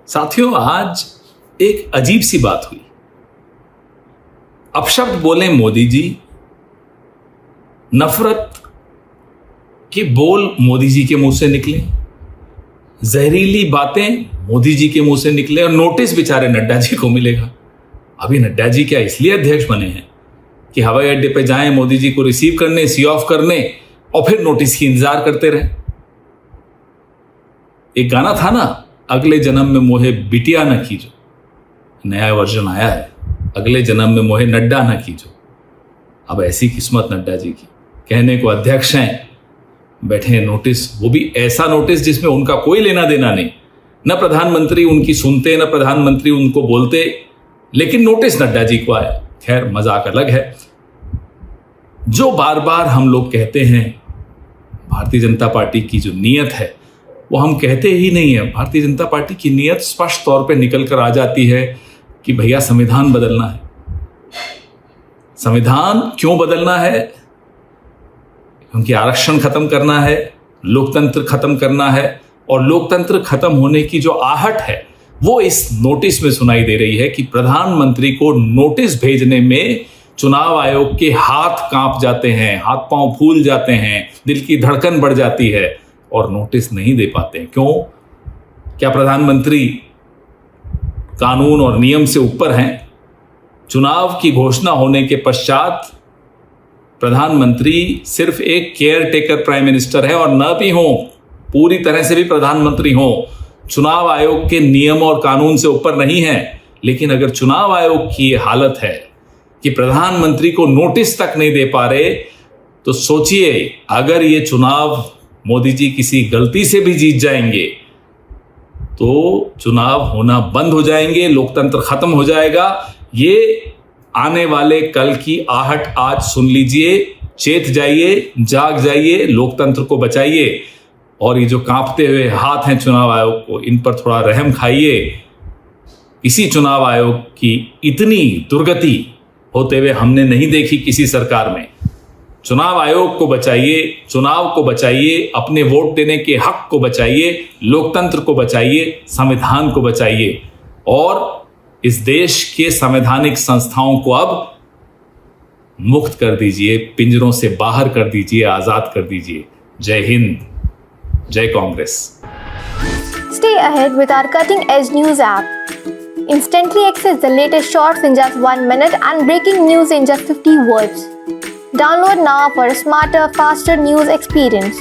साथियों, आज एक अजीब सी बात हुई। अपशब्द बोले मोदी जी, नफरत के बोल मोदी जी के मुंह से निकले, जहरीली बातें मोदी जी के मुंह से निकले और नोटिस बेचारे नड्डा जी को मिलेगा। अभी नड्डा जी क्या इसलिए अध्यक्ष बने हैं कि हवाई अड्डे पे जाएं, मोदी जी को रिसीव करने, सी ऑफ करने और फिर नोटिस की इंतजार करते रहे। एक गाना था ना, अगले जन्म में मोहे बिटिया न कीजो, नया वर्जन आया है, अगले जन्म में मोहे नड्डा न कीजो। अब ऐसी किस्मत नड्डा जी की, कहने को अध्यक्ष हैं, बैठे हैं नोटिस, वो भी ऐसा नोटिस जिसमें उनका कोई लेना देना नहीं, न प्रधानमंत्री उनकी सुनते न प्रधानमंत्री उनको बोलते, लेकिन नोटिस नड्डा जी को आया। खैर, मजाक अलग है। जो बार बार हम लोग कहते हैं, भारतीय जनता पार्टी की जो नीयत है वो हम कहते ही नहीं है। भारतीय जनता पार्टी की नीयत स्पष्ट तौर पे निकल कर आ जाती है कि भैया संविधान बदलना है। संविधान क्यों बदलना है? क्योंकि आरक्षण खत्म करना है, लोकतंत्र खत्म करना है, और लोकतंत्र खत्म होने की जो आहट है वो इस नोटिस में सुनाई दे रही है कि प्रधानमंत्री को नोटिस भेजने में चुनाव आयोग के हाथ कांप जाते हैं, हाथ पांव फूल जाते हैं, दिल की धड़कन बढ़ जाती है और नोटिस नहीं दे पाते। क्यों? क्या प्रधानमंत्री कानून और नियम से ऊपर हैं? चुनाव की घोषणा होने के पश्चात प्रधानमंत्री सिर्फ एक केयर टेकर प्राइम मिनिस्टर है और न भी हो, पूरी तरह से भी प्रधानमंत्री हो, चुनाव आयोग के नियम और कानून से ऊपर नहीं है। लेकिन अगर चुनाव आयोग की हालत है कि प्रधानमंत्री को नोटिस तक नहीं दे पा रहे, तो सोचिए अगर ये चुनाव मोदी जी किसी गलती से भी जीत जाएंगे तो चुनाव होना बंद हो जाएंगे, लोकतंत्र खत्म हो जाएगा। ये आने वाले कल की आहट आज सुन लीजिए, चेत जाइए, जाग जाइए, लोकतंत्र को बचाइए। और ये जो कांपते हुए हाथ हैं चुनाव आयोग को, इन पर थोड़ा रहम खाइए। इसी चुनाव आयोग की इतनी दुर्गति होते हुए हमने नहीं देखी किसी सरकार में। चुनाव आयोग को बचाइए, चुनाव को बचाइए, अपने वोट देने के हक को बचाइए, लोकतंत्र को बचाइए, संविधान को बचाइए और इस देश के संवैधानिक संस्थाओं को अब मुक्त कर दीजिए, पिंजरों से बाहर कर दीजिए, आजाद कर दीजिए। जय हिंद, जय Congress. Stay ahead with our cutting edge news app. Instantly access the latest shorts in just 1 minute and breaking news in just 50 words. Download now for a smarter, faster news experience.